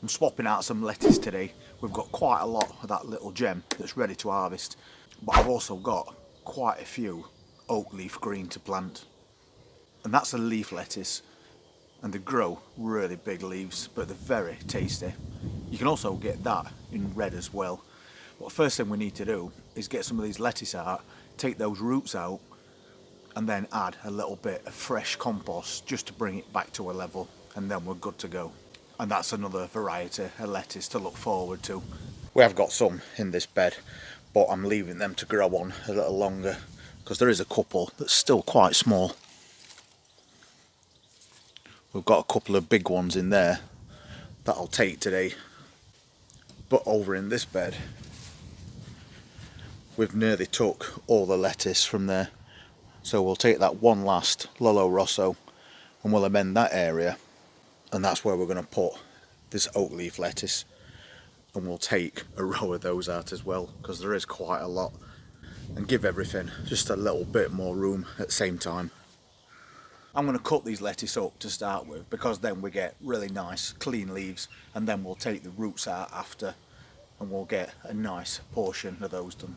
I'm swapping out some lettuce today. We've got quite a lot of that little gem that's ready to harvest, but I've also got quite a few oak leaf green to plant. And that's a leaf lettuce, and they grow really big leaves, but they're very tasty. You can also get that in red as well. But first thing we need to do is get some of these lettuce out, take those roots out, and then add a little bit of fresh compost just to bring it back to a level, and then we're good to go. And that's another variety of lettuce to look forward to. We have got some in this bed, but I'm leaving them to grow on a little longer because there is a couple that's still quite small. We've got a couple of big ones in there that I'll take today. But over in this bed, we've nearly took all the lettuce from there. So we'll take that one last Lolo Rosso and we'll amend that area. And that's where we're going to put this oak leaf lettuce. And we'll take a row of those out as well, because there is quite a lot. And give everything just a little bit more room at the same time. I'm going to cut these lettuce up to start with, because then we get really nice clean leaves, and then we'll take the roots out after and we'll get a nice portion of those done.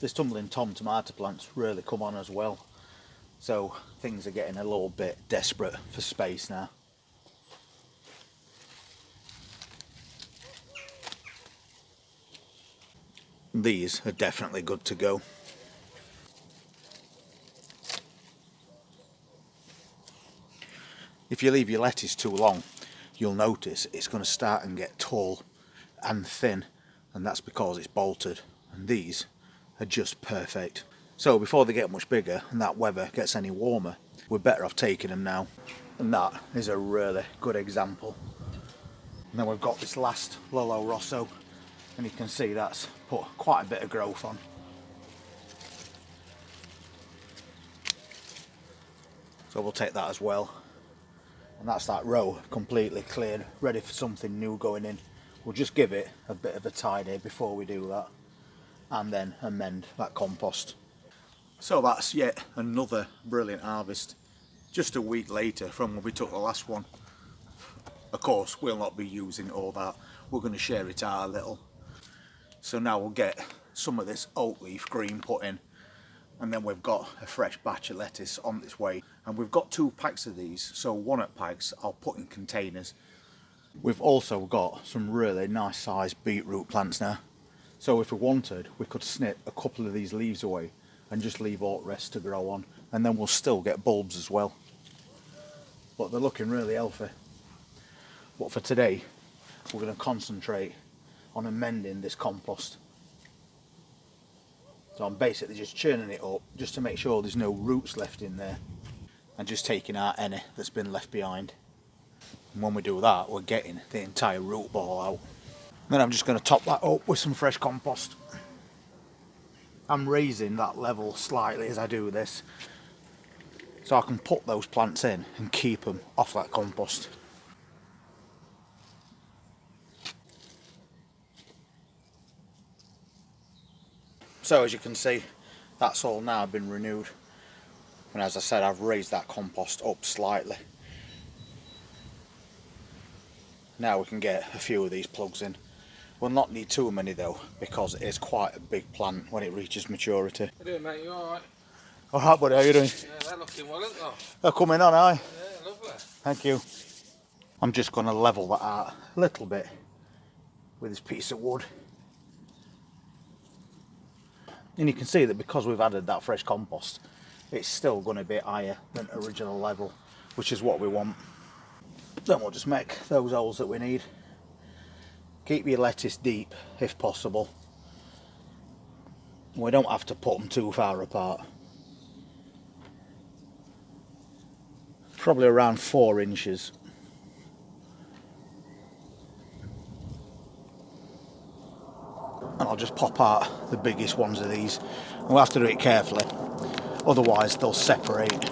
This tumbling tom tomato plant's really come on as well, so things are getting a little bit desperate for space now. These are definitely good to go. If you leave your lettuce too long, you'll notice it's going to start and get tall and thin, and that's because it's bolted, and these are just perfect. So before they get much bigger and that weather gets any warmer, we're better off taking them now, and that is a really good example. And then we've got this last Lolo Rosso, and you can see that's put quite a bit of growth on. So we'll take that as well. And that's that row completely cleared, ready for something new going in. We'll just give it a bit of a tidy before we do that, and then amend that compost. So that's yet another brilliant harvest, just a week later from when we took the last one. Of course, we'll not be using all that, we're going to share it out a little. So now we'll get some of this oak leaf green put in, and then we've got a fresh batch of lettuce on its way. And we've got 2 packs of these, so 1 at packs I'll put in containers. We've also got some really nice sized beetroot plants now. So if we wanted, we could snip a couple of these leaves away and just leave all the rest to grow on, and then we'll still get bulbs as well. But they're looking really healthy. But for today, we're going to concentrate on amending this compost. So I'm basically just churning it up just to make sure there's no roots left in there, and just taking out any that's been left behind. And when we do that, we're getting the entire root ball out. Then I'm just going to top that up with some fresh compost. I'm raising that level slightly as I do this, so I can put those plants in and keep them off that compost. So as you can see, that's all now been renewed, and as I said, I've raised that compost up slightly. Now we can get a few of these plugs in. We'll not need too many though, because it is quite a big plant when it reaches maturity. How you doing, mate? You alright? Alright buddy, how you doing? Yeah, they're looking well, aren't they? They're coming on, aye? Yeah, lovely. Thank you. I'm just going to level that out a little bit with this piece of wood. And you can see that because we've added that fresh compost, it's still going to be higher than original level, which is what we want. Then we'll just make those holes that we need. Keep your lettuce deep if possible. We don't have to put them too far apart. Probably around 4 inches. And I'll just pop out the biggest ones of these. And we'll have to do it carefully, otherwise they'll separate.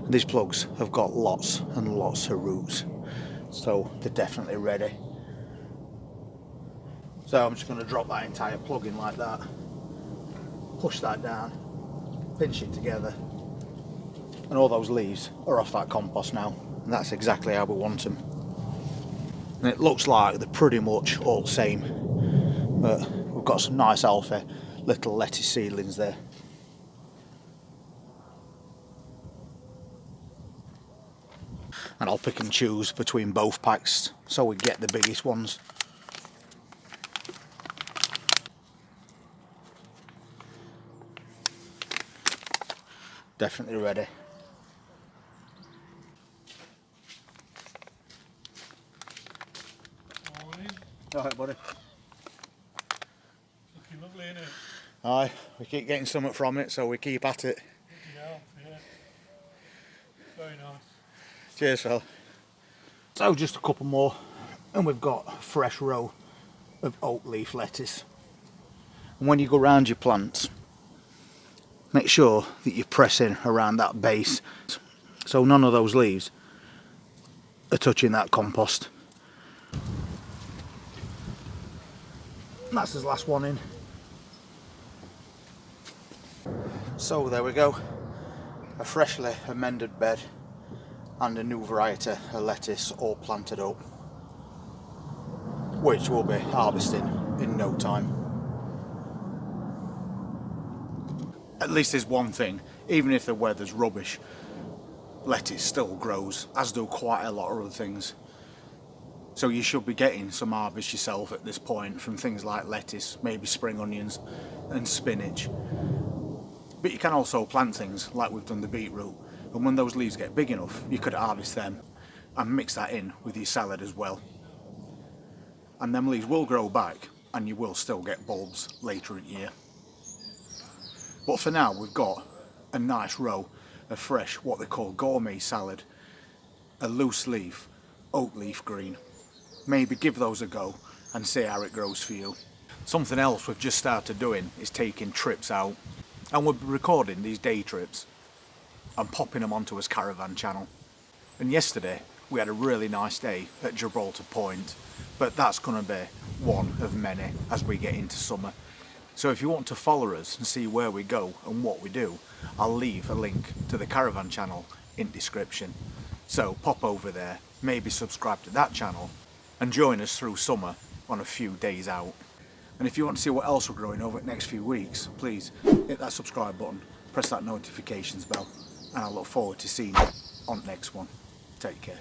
These plugs have got lots and lots of roots, so they're definitely ready. So I'm just going to drop that entire plug in like that, push that down, pinch it together, and all those leaves are off that compost now, and that's exactly how we want them. And it looks like they're pretty much all the same, but we've got some nice alpha little lettuce seedlings there. And I'll pick and choose between both packs so we get the biggest ones. Definitely ready. Morning. Alright, buddy. Looking lovely, isn't it? Aye, we keep getting something from it, so we keep at it. Yeah, yeah. Very nice. Cheers, fella. So just a couple more, and we've got a fresh row of oak leaf lettuce. And when you go round your plants, make sure that you're pressing around that base, so none of those leaves are touching that compost. And that's his last one in. So there we go, a freshly amended bed and a new variety of lettuce all planted up, which we'll be harvesting in no time. At least there's one thing, even if the weather's rubbish, lettuce still grows, as do quite a lot of other things. So you should be getting some harvest yourself at this point from things like lettuce, maybe spring onions and spinach. But you can also plant things like we've done the beetroot, and when those leaves get big enough you could harvest them and mix that in with your salad as well. And them leaves will grow back and you will still get bulbs later in the year. But for now we've got a nice row of fresh, what they call gourmet salad, a loose leaf, oak leaf green. Maybe give those a go and see how it grows for you. Something else we've just started doing is taking trips out, and we'll be recording these day trips and popping them onto his Caravan channel. And yesterday we had a really nice day at Gibraltar Point, but that's going to be one of many as we get into summer. So if you want to follow us and see where we go and what we do, I'll leave a link to the Caravan channel in description. So pop over there, maybe subscribe to that channel and join us through summer on a few days out. And if you want to see what else we're growing over the next few weeks, please hit that subscribe button, press that notifications bell, and I look forward to seeing you on the next one. Take care.